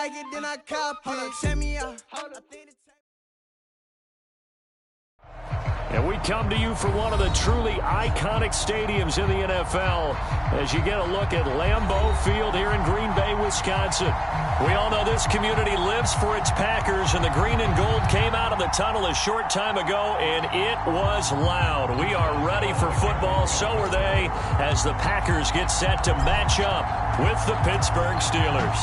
like it, then I cop it. Check me out. And we come to you from one of the truly iconic stadiums in the NFL as you get a look at Lambeau Field here in Green Bay, Wisconsin. We all know this community lives for its Packers, and the green and gold came out of the tunnel a short time ago, and it was loud. We are ready for football, so are they, as the Packers get set to match up with the Pittsburgh Steelers.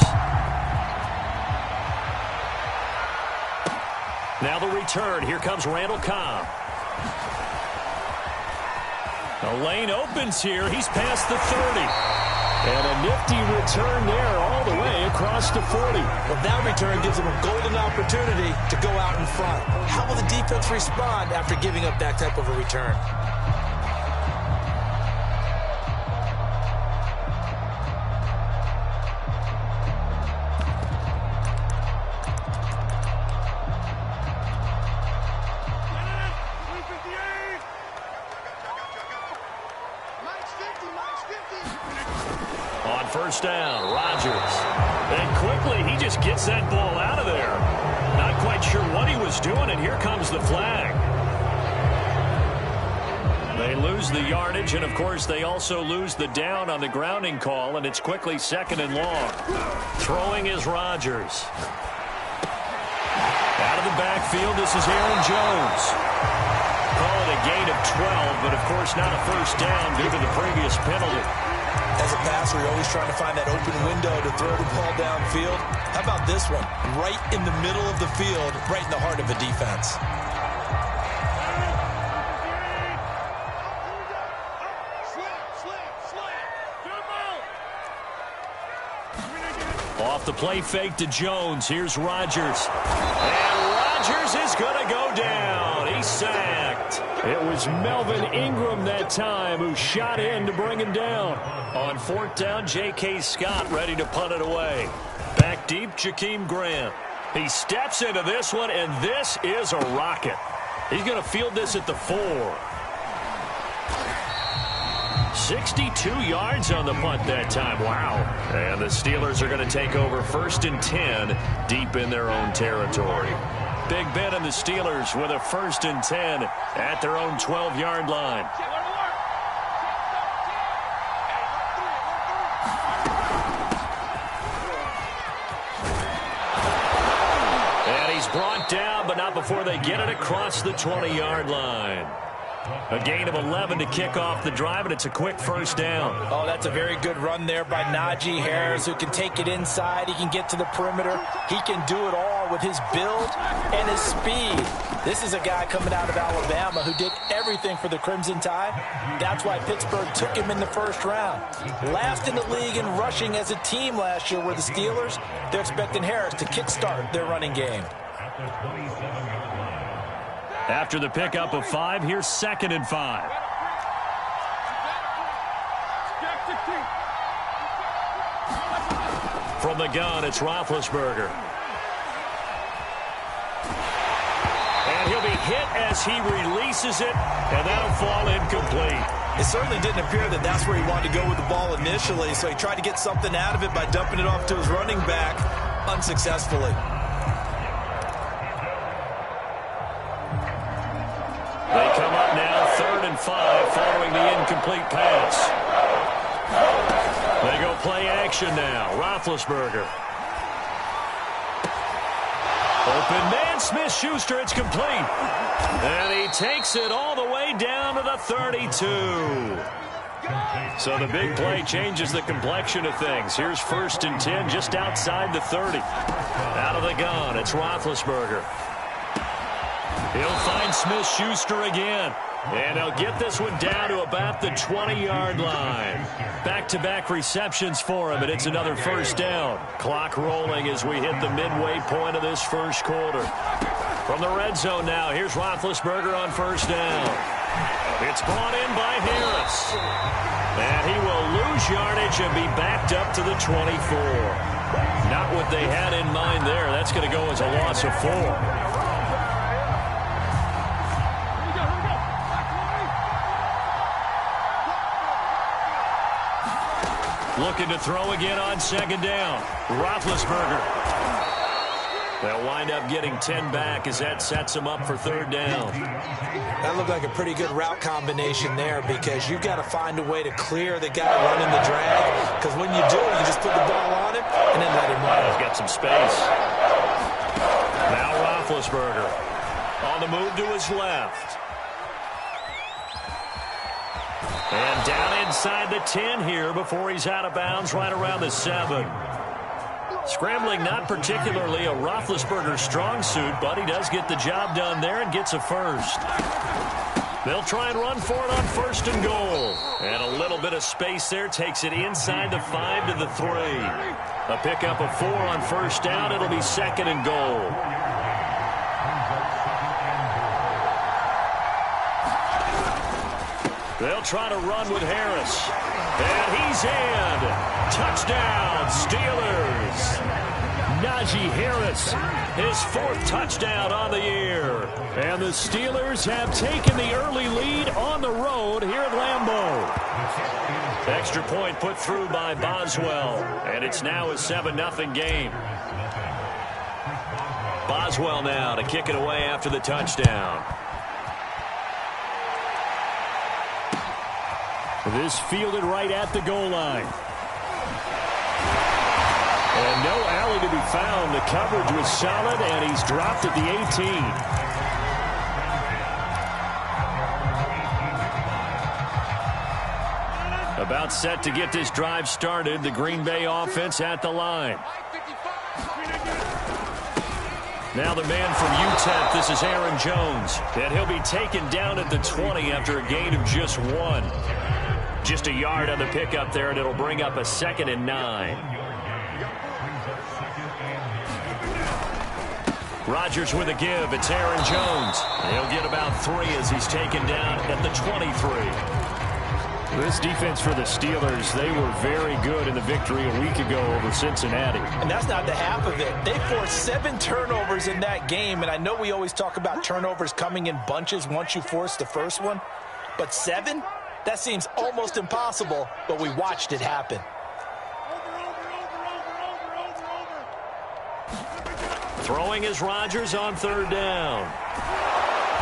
Now the return. Here comes Randall Cobb. The lane opens here. He's past the 30. And a nifty return there all the way across the 40. Well, that return gives him a golden opportunity to go out in front. How will the defense respond after giving up that type of a return? First down, Rodgers. And quickly, he just gets that ball out of there. Not quite sure what he was doing, and here comes the flag. They lose the yardage, and of course, they also lose the down on the grounding call, and it's quickly second and long. Throwing is Rodgers. Out of the backfield, this is Aaron Jones. Call it a gain of 12, but of course not a first down due to the previous penalty. As a passer, you're always trying to find that open window to throw the ball downfield. How about this one? Right in the middle of the field, right in the heart of a defense. Off the play fake to Jones. Here's Rodgers. And Rodgers is going to go down. He's sacked. It was Melvin Ingram that time who shot in to bring him down. On fourth down, J.K. Scott ready to punt it away. Back deep, Jakeem Grant. He steps into this one, and this is a rocket. He's going to field this at the 4. 62 yards on the punt that time. Wow. And the Steelers are going to take over first and 10 deep in their own territory. Big Ben and the Steelers with a first and 10 at their own 12-yard line. And he's brought down, but not before they get it across the 20-yard line. A gain of 11 to kick off the drive, and it's a quick first down. Oh, that's a very good run there by Najee Harris, who can take it inside. He can get to the perimeter. He can do it all with his build and his speed. This is a guy coming out of Alabama who did everything for the Crimson Tide. That's why Pittsburgh took him in the first round. Last in the league in rushing as a team last year were the Steelers. They're expecting Harris to kickstart their running game. After the pickup of 5, here's second and 5. From the gun, it's Roethlisberger. And he'll be hit as he releases it, and that'll fall incomplete. It certainly didn't appear that that's where he wanted to go with the ball initially, so he tried to get something out of it by dumping it off to his running back unsuccessfully. They come up now, 3rd and 5, following the incomplete pass. They go play action now. Roethlisberger. Open man, Smith-Schuster, it's complete. And he takes it all the way down to the 32. So the big play changes the complexion of things. Here's first and 10 just outside the 30. Out of the gun, it's Roethlisberger. He'll find Smith-Schuster again. And they'll get this one down to about the 20-yard line. Back-to-back receptions for him, and it's another first down. Clock rolling as we hit the midway point of this first quarter. From the red zone now, here's Roethlisberger on first down. It's brought in by Harris. And he will lose yardage and be backed up to the 24. Not what they had in mind there. That's going to go as a loss of 4. Looking to throw again on second down. Roethlisberger. They'll wind up getting 10 back as that sets them up for third down. That looked like a pretty good route combination there because you've got to find a way to clear the guy running the drag, because when you do, you just put the ball on him and then let him run. He's got some space. Now Roethlisberger on the move to his left. And down inside the 10 here before he's out of bounds right around the 7. Scrambling not particularly a Roethlisberger strong suit, but he does get the job done there and gets a first. They'll try and run for it on first and goal. And a little bit of space there takes it inside the 5 to the 3. A pickup of 4 on first down. It'll be second and goal. They'll try to run with Harris. And he's in. Touchdown, Steelers. Najee Harris, his 4th touchdown on the year. And the Steelers have taken the early lead on the road here at Lambeau. Extra point put through by Boswell. And it's now a 7-0 game. Boswell now to kick it away after the touchdown. This fielded right at the goal line. And no alley to be found. The coverage was solid, and he's dropped at the 18. About set to get this drive started. The Green Bay offense at the line. Now the man from UTEP, this is Aaron Jones. And he'll be taken down at the 20 after a gain of just 1. Just a yard on the pickup there, and it'll bring up a 2nd and 9. Rodgers with a give. It's Aaron Jones. He'll get about 3 as he's taken down at the 23. This defense for the Steelers, they were very good in the victory a week ago over Cincinnati. And that's not the half of it. They forced 7 turnovers in that game, and I know we always talk about turnovers coming in bunches once you force the first one, but 7? That seems almost impossible, but we watched it happen. Throwing is Rodgers on third down.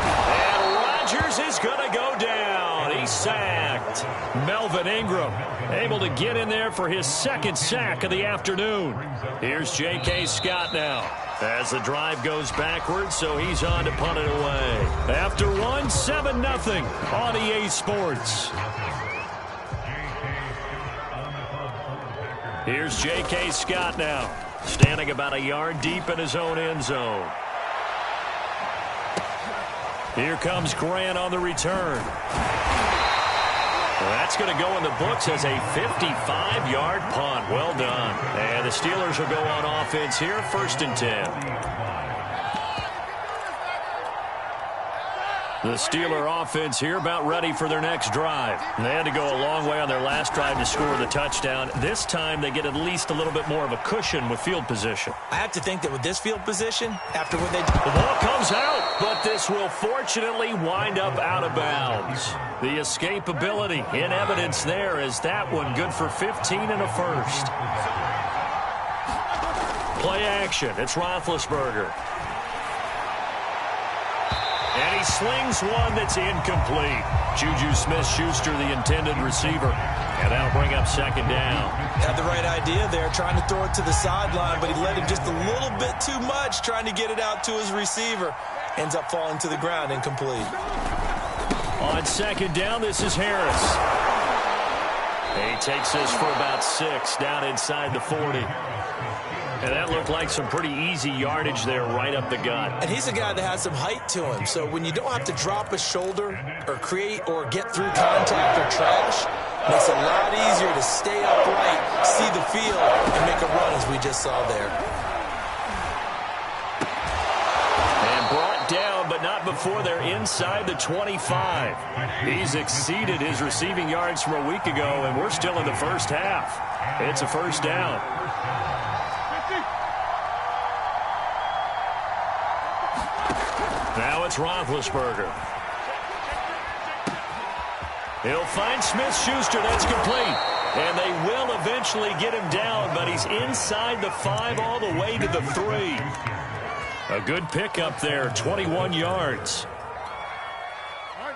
And Rodgers is going to go down. He's sacked. Melvin Ingram able to get in there for his 2nd sack of the afternoon. Here's J.K. Scott now as the drive goes backwards, so he's on to punt it away. After 1, 7-0 on EA Sports. Here's J.K. Scott now, standing about a yard deep in his own end zone. Here comes Grant on the return. That's going to go in the books as a 55-yard punt. Well done. And the Steelers will go on offense here, 1st and 10. The Steeler offense here about ready for their next drive. They had to go a long way on their last drive to score the touchdown. This time they get at least a little bit more of a cushion with field position. I have to think that with this field position, after what they did. The ball comes out, but this will fortunately wind up out of bounds. The escapability in evidence there is that one good for 15 and a first. Play action. It's Roethlisberger. And he slings one that's incomplete. Juju Smith-Schuster, the intended receiver. And that'll bring up 2nd down. Had the right idea there, trying to throw it to the sideline, but he let him just a little bit too much, trying to get it out to his receiver. Ends up falling to the ground, incomplete. On 2nd down, this is Harris. He takes this for about 6 down inside the 40. And that looked like some pretty easy yardage there right up the gut. And he's a guy that has some height to him. So when you don't have to drop a shoulder or create or get through contact or trash, makes it a lot easier to stay upright, see the field, and make a run as we just saw there. And brought down, but not before they're inside the 25. He's exceeded his receiving yards from a week ago, and we're still in the first half. It's a 1st down. Now it's Roethlisberger. He'll find Smith-Schuster. That's complete. And they will eventually get him down, but he's inside the 5 all the way to the 3. A good pickup there, 21 yards.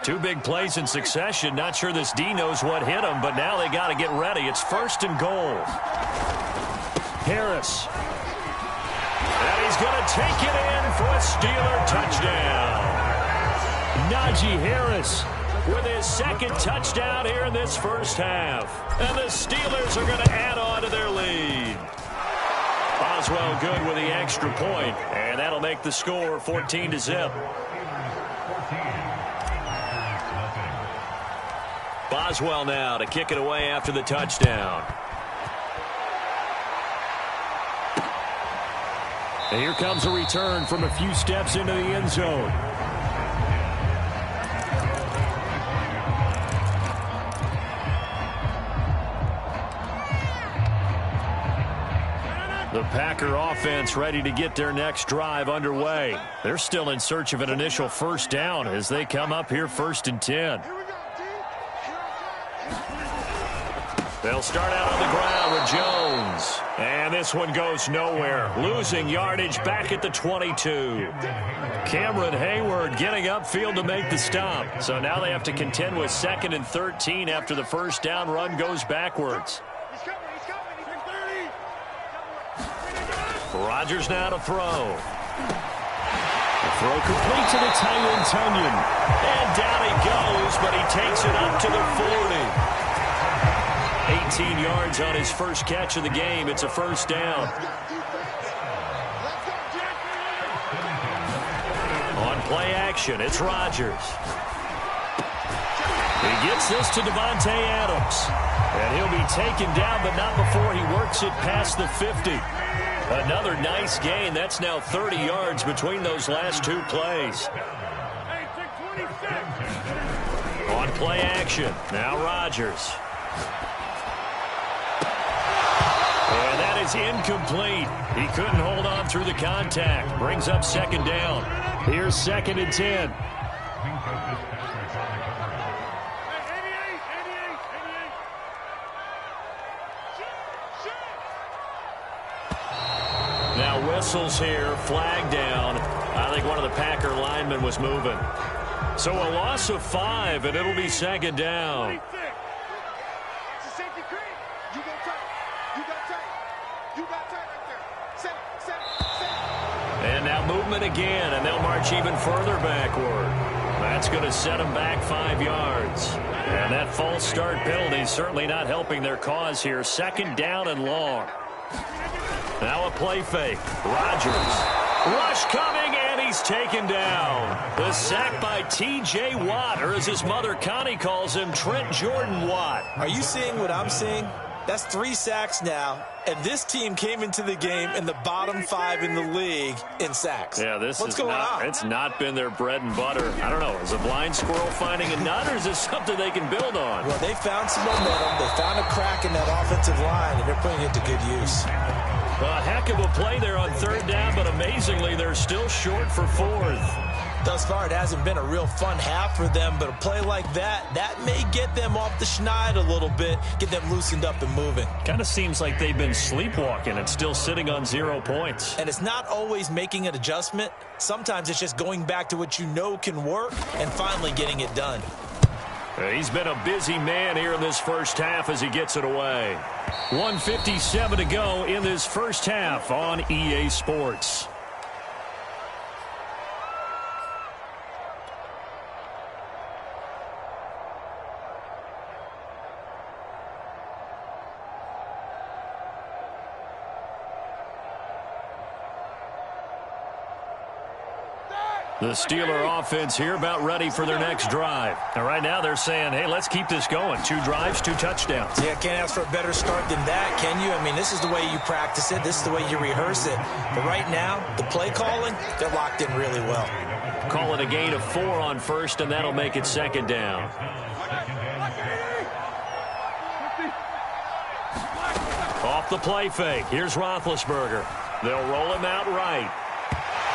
Two big plays in succession. Not sure this D knows what hit him, but now they got to get ready. It's 1st and goal. Harris. And he's going to take it in for a Steeler touchdown. Najee Harris with his 2nd touchdown here in this first half. And the Steelers are going to add on to their lead. Boswell good with the extra point, and that'll make the score 14-0. Boswell now to kick it away after the touchdown. And here comes a return from a few steps into the end zone. The Packer offense ready to get their next drive underway. They're still in search of an initial first down as they come up here 1st and 10. They'll start out on the ground with Jones. And this one goes nowhere. Losing yardage back at the 22. Cameron Hayward getting upfield to make the stop. So now they have to contend with 2nd and 13 after the first down run goes backwards. Rodgers now to throw. The throw complete to the tight end, Tunyon. And down he goes, but he takes it up to the 40. 18 yards on his first catch of the game. It's a first down. On play action, it's Rodgers. He gets this to Devontae Adams. And he'll be taken down, but not before he works it past the 50. Another nice gain. That's now 30 yards between those last two plays. On play action, now Rodgers. And that is incomplete. He couldn't hold on through the contact. Brings up 2nd down. Here's 2nd and 10. Now whistles here, flag down. I think one of the Packer linemen was moving. So a loss of 5, and it'll be 2nd down. And now movement again, and they'll march even further backward. That's going to set them back 5 yards. And that false start penalty is certainly not helping their cause here. 2nd down and long. Now a play fake. Rodgers. Rush coming, and he's taken down. The sack by T.J. Watt, or as his mother Connie calls him, Trent Jordan Watt. Are you seeing what I'm seeing? That's 3 sacks now, and this team came into the game in the bottom 5 in the league in sacks. Yeah, What's going on? It's not been their bread and butter. I don't know. Is a blind squirrel finding a nut, or is this something they can build on? Well, they found some momentum. They found a crack in that offensive line, and they're putting it to good use. A heck of a play there on 3rd down, but amazingly, they're still short for 4th. Thus far, it hasn't been a real fun half for them, but a play like that may get them off the schneid a little bit, get them loosened up and moving. Kind of seems like they've been sleepwalking and still sitting on 0 points. And it's not always making an adjustment. Sometimes it's just going back to what you know can work and finally getting it done. He's been a busy man here in this first half as he gets it away. 1:57 to go in this first half on EA Sports. The Steeler offense here about ready for their next drive. And right now they're saying, hey, let's keep this going. 2 drives, 2 touchdowns. Yeah, can't ask for a better start than that, can you? I mean, this is the way you practice it. This is the way you rehearse it. But right now, the play calling, they're locked in really well. Call it a gain of 4 on 1st, and that'll make it 2nd down. Off the play fake. Here's Roethlisberger. They'll roll him out right.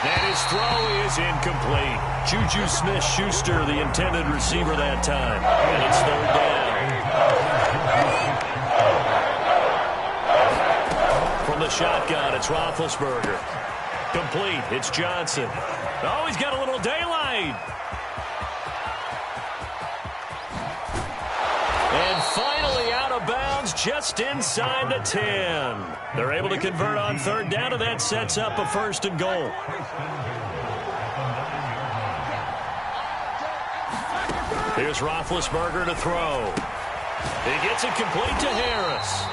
And his throw is incomplete. Juju Smith-Schuster, the intended receiver that time. And it's 3rd down. From the shotgun, it's Roethlisberger. Complete. It's Johnson. Oh, he's got a little daylight. And finally out of bounds just inside the 10. They're able to convert on third down, and that sets up a 1st and goal. Here's Roethlisberger to throw. He gets it complete to Harris.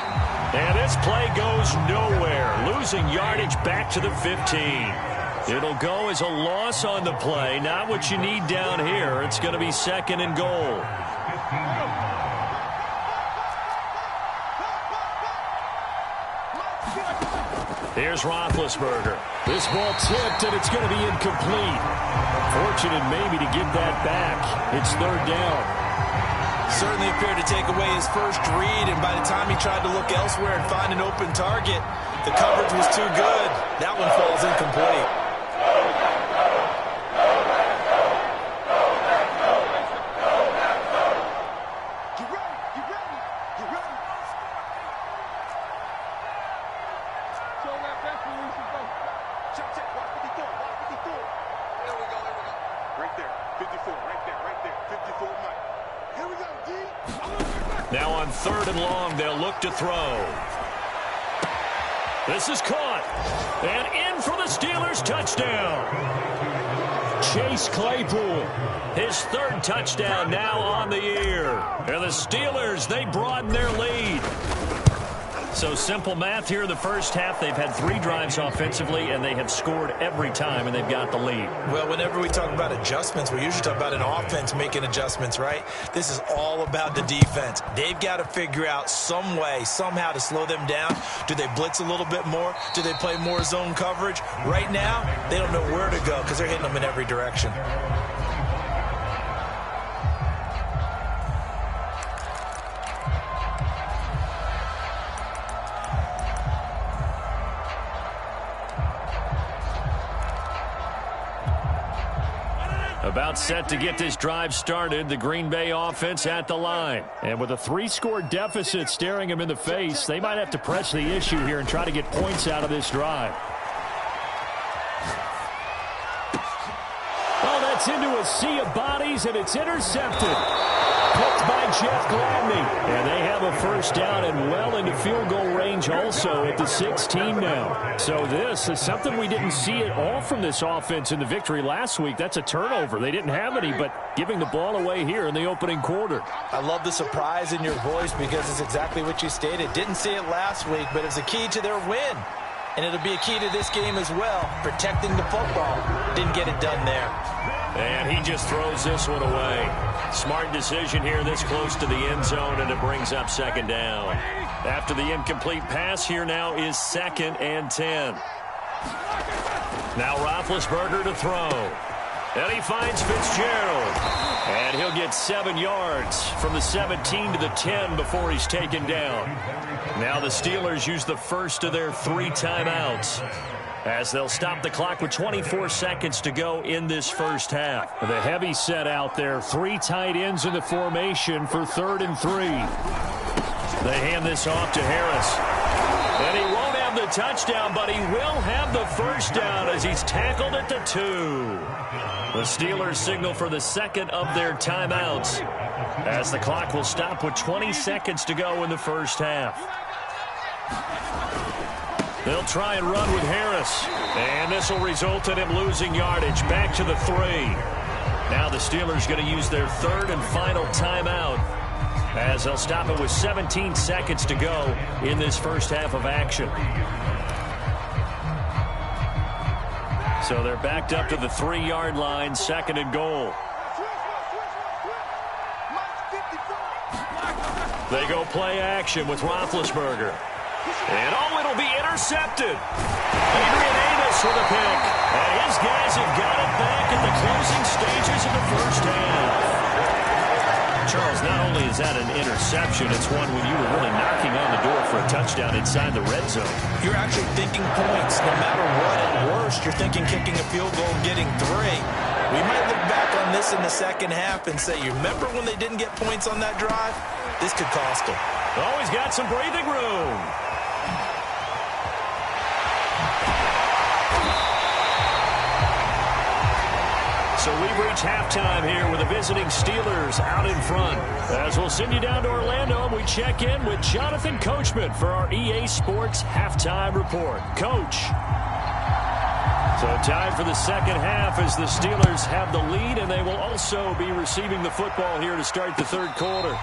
And this play goes nowhere, losing yardage back to the 15. It'll go as a loss on the play, not what you need down here. It's going to be 2nd and goal. Here's Roethlisberger. This ball tipped, and it's going to be incomplete. Fortunate maybe to get that back. It's 3rd down. Certainly appeared to take away his first read, and by the time he tried to look elsewhere and find an open target, the coverage was too good. That one falls incomplete. Now on 3rd and long, they'll look to throw. This is caught. And in for the Steelers touchdown. Chase Claypool. His 3rd touchdown now on the year. And the Steelers, they broaden their lead. So simple math here in the first half. They've had 3 drives offensively, and they have scored every time, and they've got the lead. Well, whenever we talk about adjustments, we usually talk about an offense making adjustments, right? This is all about the defense. They've got to figure out some way, somehow to slow them down. Do they blitz a little bit more? Do they play more zone coverage? Right now, they don't know where to go because they're hitting them in every direction. About set to get this drive started, the Green Bay offense at the line. And with a 3-score deficit staring them in the face, they might have to press the issue here and try to get points out of this drive. Oh, that's into a sea of bodies, and it's intercepted. Picked by Jeff Gladney. And they have a 1st down and well into field goal range also at the 16 now. So this is something we didn't see at all from this offense in the victory last week. That's a turnover. They didn't have any, but giving the ball away here in the opening quarter. I love the surprise in your voice because it's exactly what you stated. Didn't see it last week, but it's a key to their win. And it'll be a key to this game as well, protecting the football. Didn't get it done there. And he just throws this one away. Smart decision here this close to the end zone, and it brings up 2nd down. After the incomplete pass, here now is 2nd and 10. Now Roethlisberger to throw. And he finds Fitzgerald. And he'll get 7 yards from the 17 to the 10 before he's taken down. Now the Steelers use the first of their 3 timeouts, as they'll stop the clock with 24 seconds to go in this first half. The heavy set out there, 3 tight ends in the formation for 3rd and 3. They hand this off to Harris. And he won't have the touchdown, but he will have the 1st down as he's tackled at the 2. The Steelers signal for the 2nd of their timeouts, as the clock will stop with 20 seconds to go in the first half. They'll try and run with Harris. And this will result in him losing yardage back to the 3. Now the Steelers going to use their 3rd and final timeout, as they'll stop it with 17 seconds to go in this first half of action. So they're backed up to the 3-yard line, 2nd and goal. They go play action with Roethlisberger. And it'll be intercepted. Adrian Amos with a pick. And his guys have got it back in the closing stages of the first half. Charles, not only is that an interception, it's one when you were really knocking on the door for a touchdown inside the red zone. You're actually thinking points no matter what. At worst, you're thinking kicking a field goal and getting 3. We might look back on this in the second half and say, you remember when they didn't get points on that drive? This could cost them. Oh, he's got some breathing room. So we've reached halftime here with the visiting Steelers out in front. As we'll send you down to Orlando, and we check in with Jonathan Coachman for our EA Sports Halftime Report. Coach. So time for the second half as the Steelers have the lead, and they will also be receiving the football here to start the third quarter.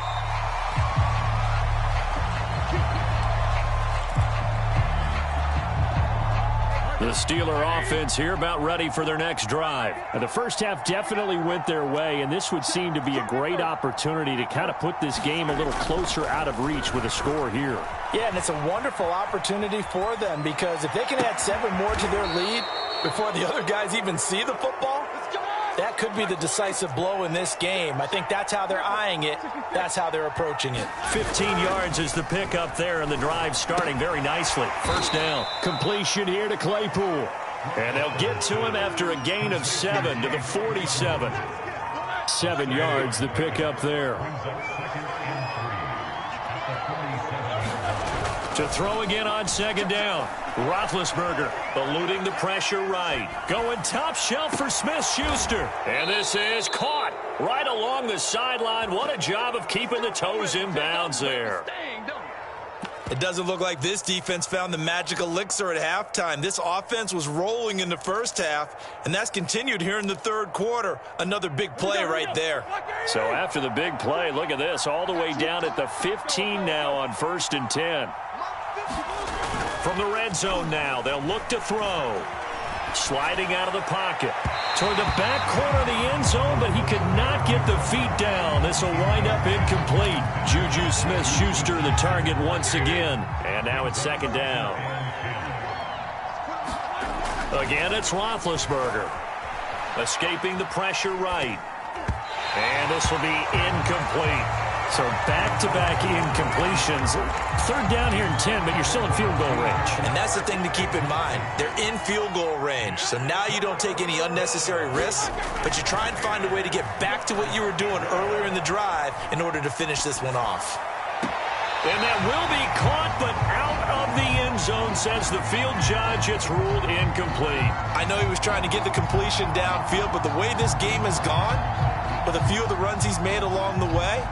The Steeler offense here about ready for their next drive. And the first half definitely went their way, and this would seem to be a great opportunity to kind of put this game a little closer out of reach with a score here. Yeah, and it's a wonderful opportunity for them because if they can add 7 more to their lead before the other guys even see the football, that could be the decisive blow in this game. I think that's how they're eyeing it. That's how they're approaching it. 15 yards is the pickup there, and the drive starting very nicely. First down. Completion here to Claypool. And they'll get to him after a gain of 7 to the 47. 7 yards, the pickup there. To throw again on second down. Roethlisberger eluding the pressure right. Going top shelf for Smith-Schuster. And this is caught right along the sideline. What a job of keeping the toes in bounds there. It doesn't look like this defense found the magic elixir at halftime. This offense was rolling in the first half, and that's continued here in the third quarter. Another big play right there. So after the big play, look at this, all the way down at the 15 now on 1st and 10. From the red zone now, they'll look to throw. Sliding out of the pocket. Toward the back corner of the end zone, but he could not get the feet down. This will wind up incomplete. Juju Smith-Schuster the target once again. And now it's second down. Again, it's Roethlisberger. Escaping the pressure right. And this will be incomplete. So back-to-back incompletions. Third down here in 10, but you're still in field goal range. And that's the thing to keep in mind. They're in field goal range. So now you don't take any unnecessary risks, but you try and find a way to get back to what you were doing earlier in the drive in order to finish this one off. And that will be caught, but out of the end zone, says the field judge. It's ruled incomplete. I know he was trying to get the completion downfield, but the way this game has gone, with a few of the runs he's made along the way,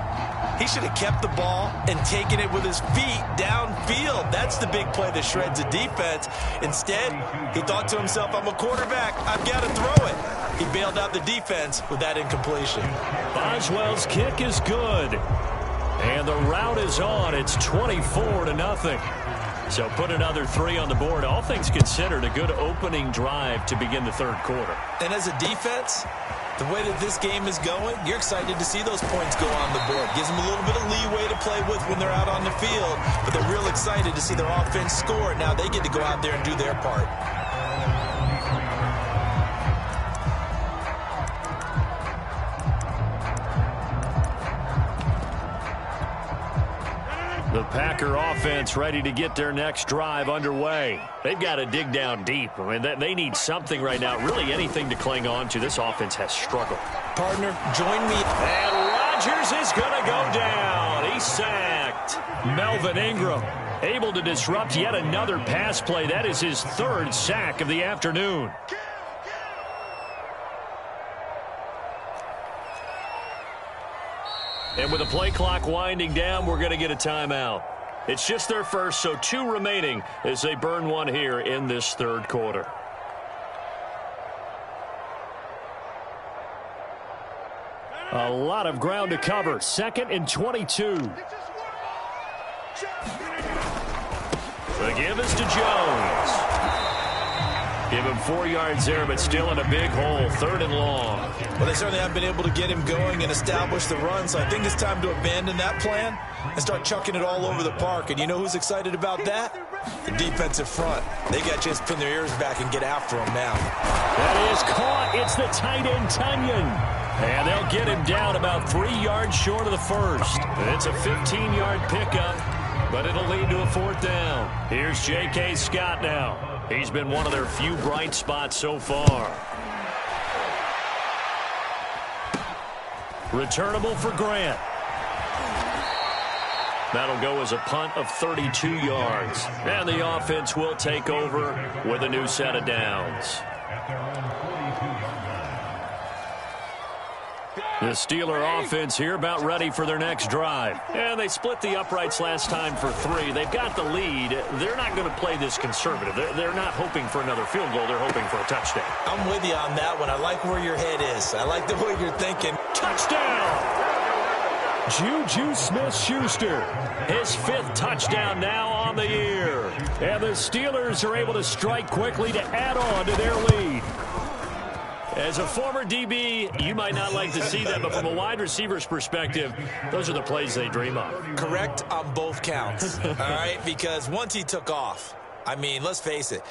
he should have kept the ball and taken it with his feet downfield. That's the big play that shreds the defense. Instead, he thought to himself, I'm a quarterback. I've got to throw it. He bailed out the defense with that incompletion. Boswell's kick is good. And the route is on. It's 24-0. So put another 3 on the board. All things considered, a good opening drive to begin the third quarter. And as a defense, the way that this game is going, you're excited to see those points go on the board. Gives them a little bit of leeway to play with when they're out on the field, but they're real excited to see their offense score. Now they get to go out there and do their part. The Packer offense ready to get their next drive underway. They've got to dig down deep. I mean, they need something right now, really anything to cling on to. This offense has struggled. Partner, join me. And Rodgers is going to go down. He's sacked. Melvin Ingram able to disrupt yet another pass play. That is his 3rd sack of the afternoon. And with the play clock winding down, we're going to get a timeout. It's just their first, so 2 remaining as they burn one here in this third quarter. A lot of ground to cover. 2nd and 22. The give is to Jones. Give him 4 yards there, but still in a big hole. 3rd and long. Well, they certainly haven't been able to get him going and establish the run, so I think it's time to abandon that plan and start chucking it all over the park. And you know who's excited about that? The defensive front. They got a chance to pin their ears back and get after him now. That is caught. It's the tight end, Tunyon. And they'll get him down about 3 yards short of the first. It's a 15-yard pickup, but it'll lead to a 4th down. Here's J.K. Scott now. He's been one of their few bright spots so far. Returnable for Grant. That'll go as a punt of 32 yards. And the offense will take over with a new set of downs. The Steeler offense here about ready for their next drive. And they split the uprights last time for 3. They've got the lead. They're not going to play this conservative. They're not hoping for another field goal. They're hoping for a touchdown. I'm with you on that one. I like where your head is. I like the way you're thinking. Touchdown! Juju Smith-Schuster, his 5th touchdown now on the year. And the Steelers are able to strike quickly to add on to their lead. As a former DB, you might not like to see that, but from a wide receiver's perspective, those are the plays they dream of. Correct on both counts, all right? Because once he took off, I mean, let's face it,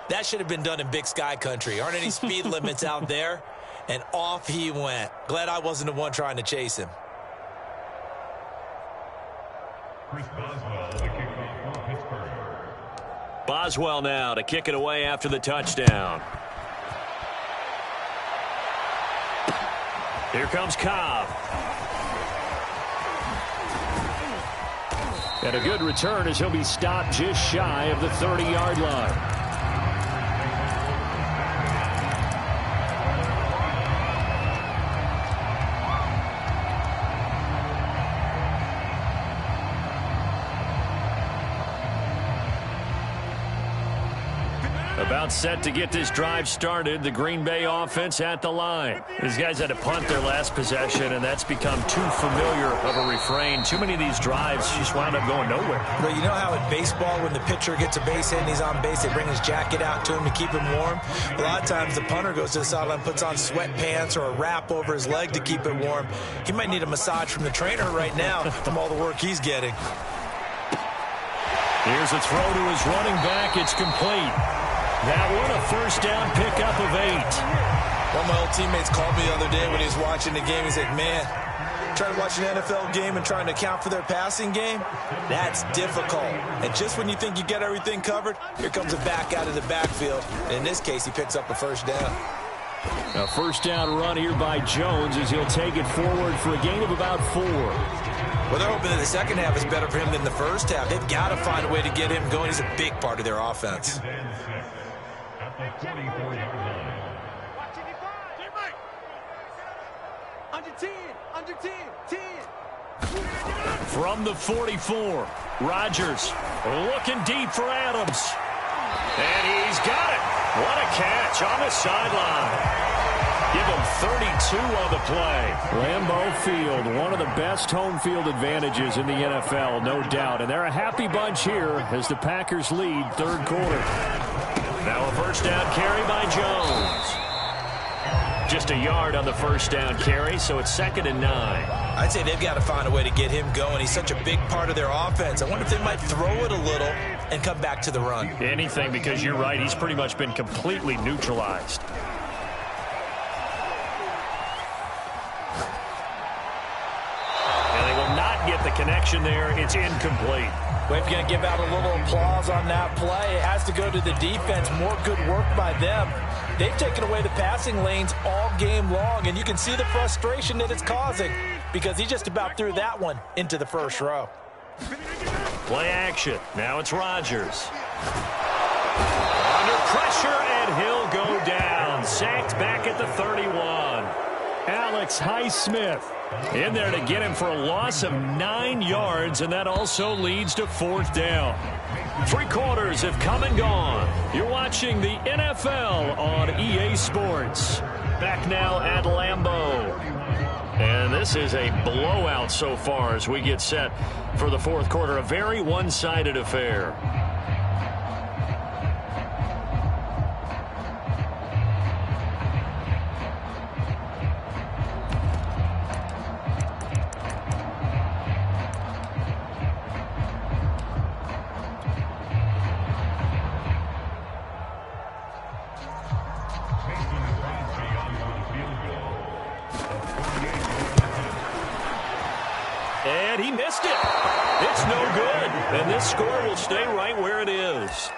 that should have been done in Big Sky country. Aren't any speed limits out there? And off he went. Glad I wasn't the one trying to chase him. Boswell now to kick it away after the touchdown. Here comes Cobb. And a good return as he'll be stopped just shy of the 30-yard line. About set to get this drive started. The Green Bay offense at the line. These guys had to punt their last possession, and that's become too familiar of a refrain. Too many of these drives just wound up going nowhere. Well, you know how in baseball, when the pitcher gets a base hit and he's on base, they bring his jacket out to him to keep him warm? A lot of times the punter goes to the sideline, puts on sweatpants or a wrap over his leg to keep it warm. He might need a massage from the trainer right now from all the work he's getting. Here's a throw to his running back. It's complete. That one a first down pickup of 8. One of my old teammates called me the other day when he was watching the game. He's like, man, trying to watch an NFL game and trying to account for their passing game, that's difficult. And just when you think you get everything covered, here comes a back out of the backfield. In this case, he picks up a first down. A first down run here by Jones as he'll take it forward for a gain of about 4. Well, they're hoping that the second half is better for him than the first half. They've got to find a way to get him going. He's a big part of their offense. From the 44, Rodgers looking deep for Adams. And he's got it. What a catch on the sideline. Give him 32 on the play. Lambeau Field, one of the best home field advantages in the NFL, no doubt. And they're a happy bunch here as the Packers lead third quarter. Now a first down carry by Jones. Just a yard on the first down carry, so it's 2nd and 9. I'd say they've got to find a way to get him going. He's such a big part of their offense. I wonder if they might throw it a little and come back to the run. Anything, because you're right, he's pretty much been completely neutralized. And they will not get the connection there. It's incomplete. We're going to give out a little applause on that play. It has to go to the defense. More good work by them. They've taken away the passing lanes all game long, and you can see the frustration that it's causing because he just about threw that one into the first row. Play action. Now it's Rodgers. Under pressure, and he'll go down. Sacked back at the 31. Alex Highsmith in there to get him for a loss of 9 yards, and that also leads to 4th down. 3 quarters have come and gone. You're watching the NFL on EA Sports. Back now at Lambeau. And this is a blowout so far as we get set for the 4th quarter. A very one-sided affair. And he missed it. It's no good. And this score will stay right where it is.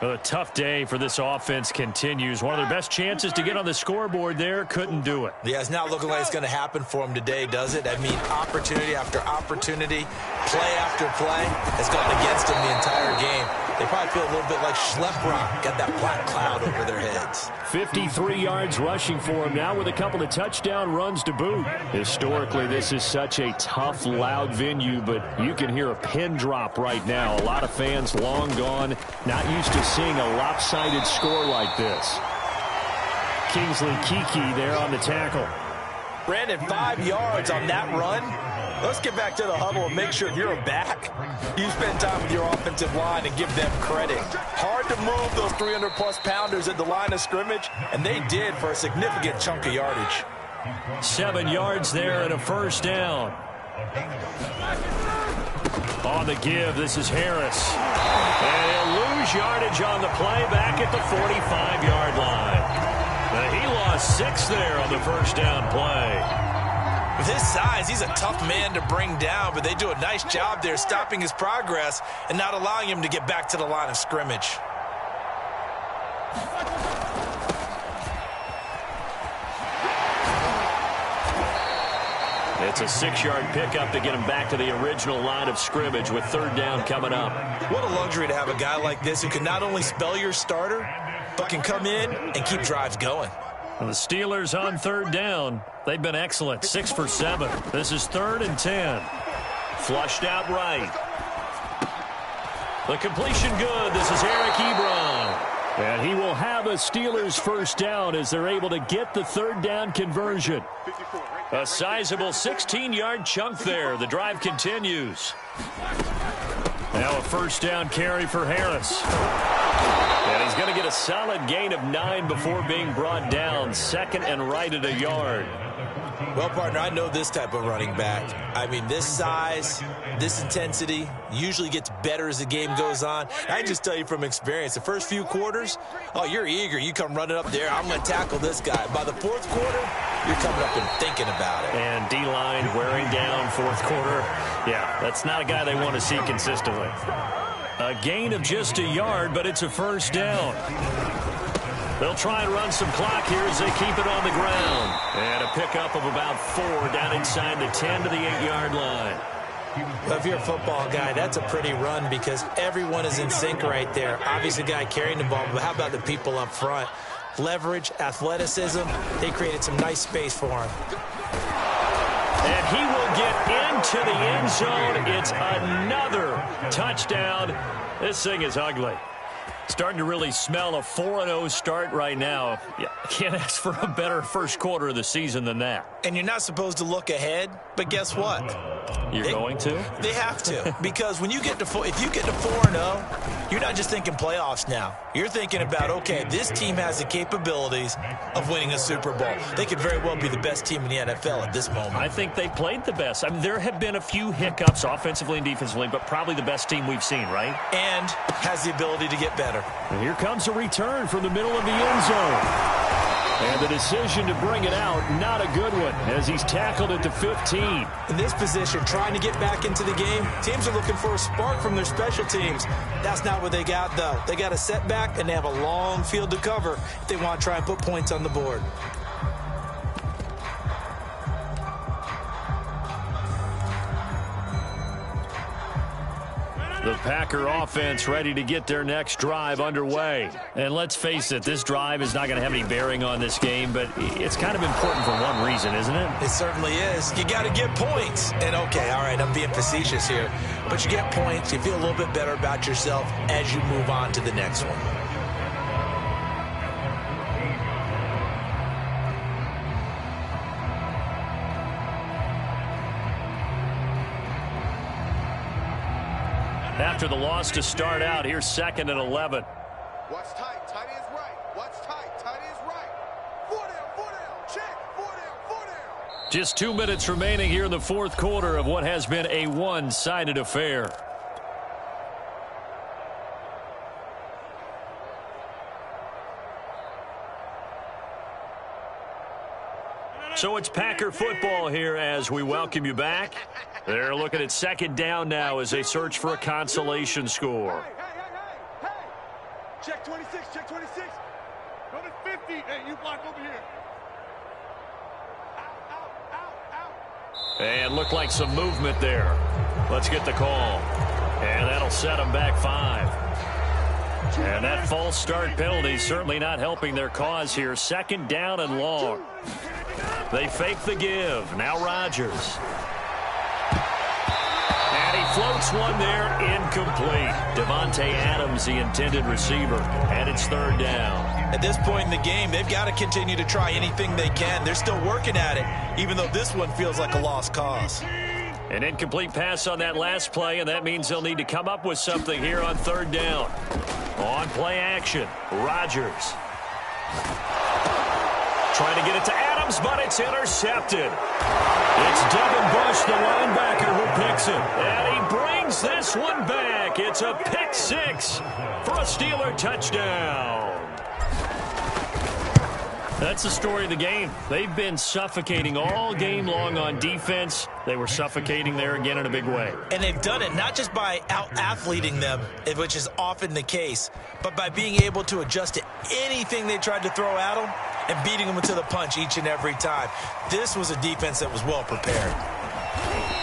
A tough day for this offense continues. One of their best chances to get on the scoreboard there, couldn't do it. Yeah, it's not looking like it's going to happen for him today, does it? I mean, opportunity after opportunity, play after play has gone against him the entire game. They probably feel a little bit like Schlepp got that black cloud over their heads. 53 yards rushing for him now with a couple of touchdown runs to boot. Historically, this is such a tough, loud venue, but you can hear a pin drop right now. A lot of fans long gone, not used to seeing a lopsided score like this. Kingsley Kiki there on the tackle. Brandon, 5 yards on that run. Let's get back to the huddle and make sure if you're a back, you spend time with your offensive line and give them credit. Hard to move those 300-plus pounders at the line of scrimmage, and they did for a significant chunk of yardage. 7 yards there and a first down. On the give, this is Harris. And he'll lose yardage on the play back at the 45-yard line. Now, he lost 6 there on the first down play. With his size, he's a tough man to bring down, but they do a nice job there stopping his progress and not allowing him to get back to the line of scrimmage. It's a 6-yard pickup to get him back to the original line of scrimmage with third down coming up. What a luxury to have a guy like this who can not only spell your starter, but can come in and keep drives going. And the Steelers on third down. They've been excellent. 6 for 7. This is 3rd and 10. Flushed out right. The completion good. This is Eric Ebron. And he will have a Steelers first down as they're able to get the third down conversion. A sizable 16-yard chunk there. The drive continues. Now a first down carry for Harris. And he's going to get a solid gain of 9 before being brought down. 2nd and right at a yard. Well, partner, I know this type of running back. I mean, this size, this intensity usually gets better as the game goes on. I can just tell you from experience, the first few quarters, oh, you're eager. You come running up there, I'm going to tackle this guy. By the 4th quarter, you're coming up and thinking about it. And D-line wearing down 4th quarter. Yeah, that's not a guy they want to see consistently. A gain of just a yard, but it's a first down. They'll try and run some clock here as they keep it on the ground. And a pickup of about 4 down inside the 10 to the 8-yard line. Well, if you're a football guy, that's a pretty run because everyone is in sync right there. Obviously, the guy carrying the ball, but how about the people up front? Leverage, athleticism, they created some nice space for him. And he will get into the end zone. It's another touchdown. This thing is ugly. Starting to really smell a 4-0 start right now. Yeah, can't ask for a better first quarter of the season than that. And you're not supposed to look ahead, but guess what? You're going to? They have to, because when you get to if you get to 4-0, you're not just thinking playoffs now. You're thinking about, okay, this team has the capabilities of winning a Super Bowl. They could very well be the best team in the NFL at this moment. I think they played the best. I mean, there have been a few hiccups offensively and defensively, but probably the best team we've seen, right? And has the ability to get better. And here comes a return from the middle of the end zone. And the decision to bring it out, not a good one, as he's tackled at the 15. In this position, trying to get back into the game, teams are looking for a spark from their special teams. That's not what they got, though. They got a setback, and they have a long field to cover if they want to try and put points on the board. The Packer offense ready to get their next drive underway. And let's face it, this drive is not going to have any bearing on this game, but it's kind of important for one reason, isn't it? It certainly is. You got to get points. And, okay, all right, I'm being facetious here. But you get points, you feel a little bit better about yourself as you move on to the next one. After the loss to start out, here's 2nd and 11. Watch tight, tight is right. Watch tight, tight is right. 4 down, check, 4 down. Just 2 minutes remaining here in the 4th quarter of what has been a one-sided affair. So it's Packer football here as we welcome you back. They're looking at 2nd down now as they search for a consolation score. Hey. Check 26, check 26. Go to 50. Hey, you block over here. Out. And looked like some movement there. Let's get the call. And that'll set them back 5. And that false start penalty certainly not helping their cause here. 2nd down and long. They fake the give. Now Rodgers. And he floats one there, incomplete. Devontae Adams, the intended receiver, and it's 3rd down. At this point in the game, they've got to continue to try anything they can. They're still working at it, even though this one feels like a lost cause. An incomplete pass on that last play, and that means they'll need to come up with something here on 3rd down. On play action, Rodgers. Trying to get it to Adams, but it's intercepted. It's Devin Bush, the linebacker, who picks it. And he brings this one back. It's a pick 6 for a Steeler touchdown. That's the story of the game. They've been suffocating all game long on defense. They were suffocating there again in a big way. And they've done it not just by out-athleting them, which is often the case, but by being able to adjust to anything they tried to throw at them and beating them to the punch each and every time. This was a defense that was well prepared.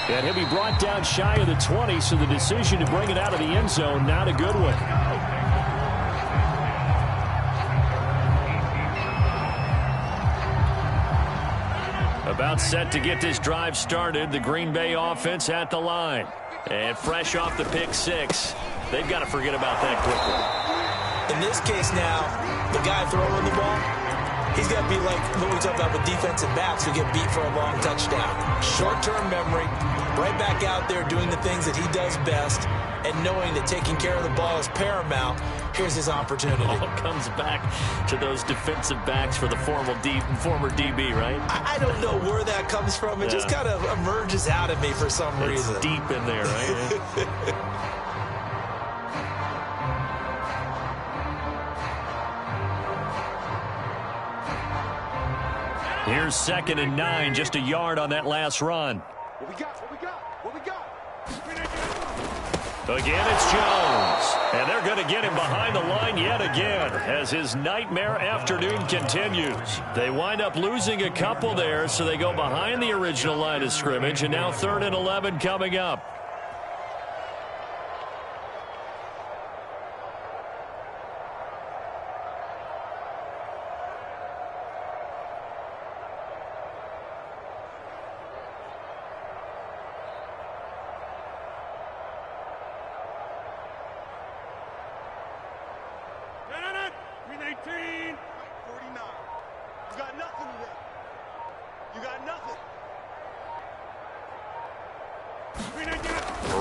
And he'll be brought down shy of the 20, so the decision to bring it out of the end zone, not a good one. About set to get this drive started. The Green Bay offense at the line. And fresh off the pick 6. They've got to forget about that quickly. In this case now, the guy throwing the ball, he's got to be like what we talk about with defensive backs who get beat for a long touchdown. Short-term memory, right back out there doing the things that he does best, and knowing that taking care of the ball is paramount. Here's his opportunity. All comes back to those defensive backs for the former DB, right? I don't know where that comes from. It just kind of emerges out of me for some reason. It's deep in there, right? Here's 2nd and 9, just a yard on that last run. What we got? What we got? What we got? Again, it's Jones. And they're going to get him behind the line yet again as his nightmare afternoon continues. They wind up losing a couple there, so they go behind the original line of scrimmage, and now 3rd and 11 coming up.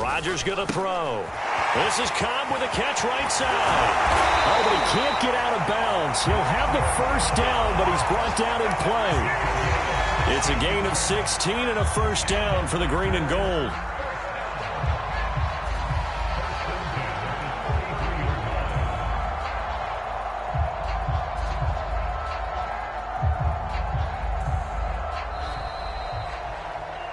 Rodgers going to throw. This is Cobb with a catch right side. Oh, but he can't get out of bounds. He'll have the 1st down, but he's brought down in play. It's a gain of 16 and a 1st down for the green and gold.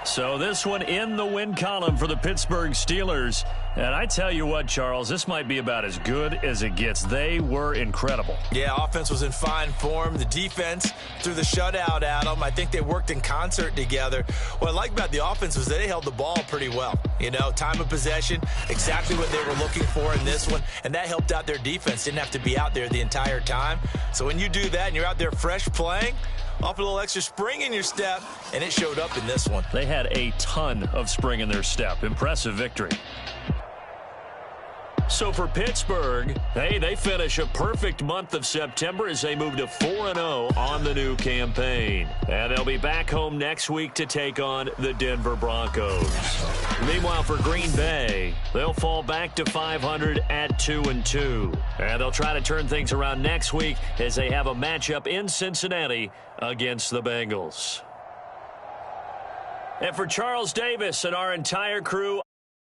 So this one in the win column for the Pittsburgh Steelers. And I tell you what, Charles, this might be about as good as it gets. They were incredible. Yeah, offense was in fine form. The defense threw the shutout at them. I think they worked in concert together. What I like about the offense was they held the ball pretty well. You know, time of possession, exactly what they were looking for in this one. And that helped out their defense. Didn't have to be out there the entire time. So when you do that and you're out there fresh playing, off a little extra spring in your step, and it showed up in this one. They had a ton of spring in their step. Impressive victory. So for Pittsburgh, hey, they finish a perfect month of September as they move to 4-0 on the new campaign. And they'll be back home next week to take on the Denver Broncos. Meanwhile, for Green Bay, they'll fall back to 500 at 2-2. And they'll try to turn things around next week as they have a matchup in Cincinnati against the Bengals. And for Charles Davis and our entire crew,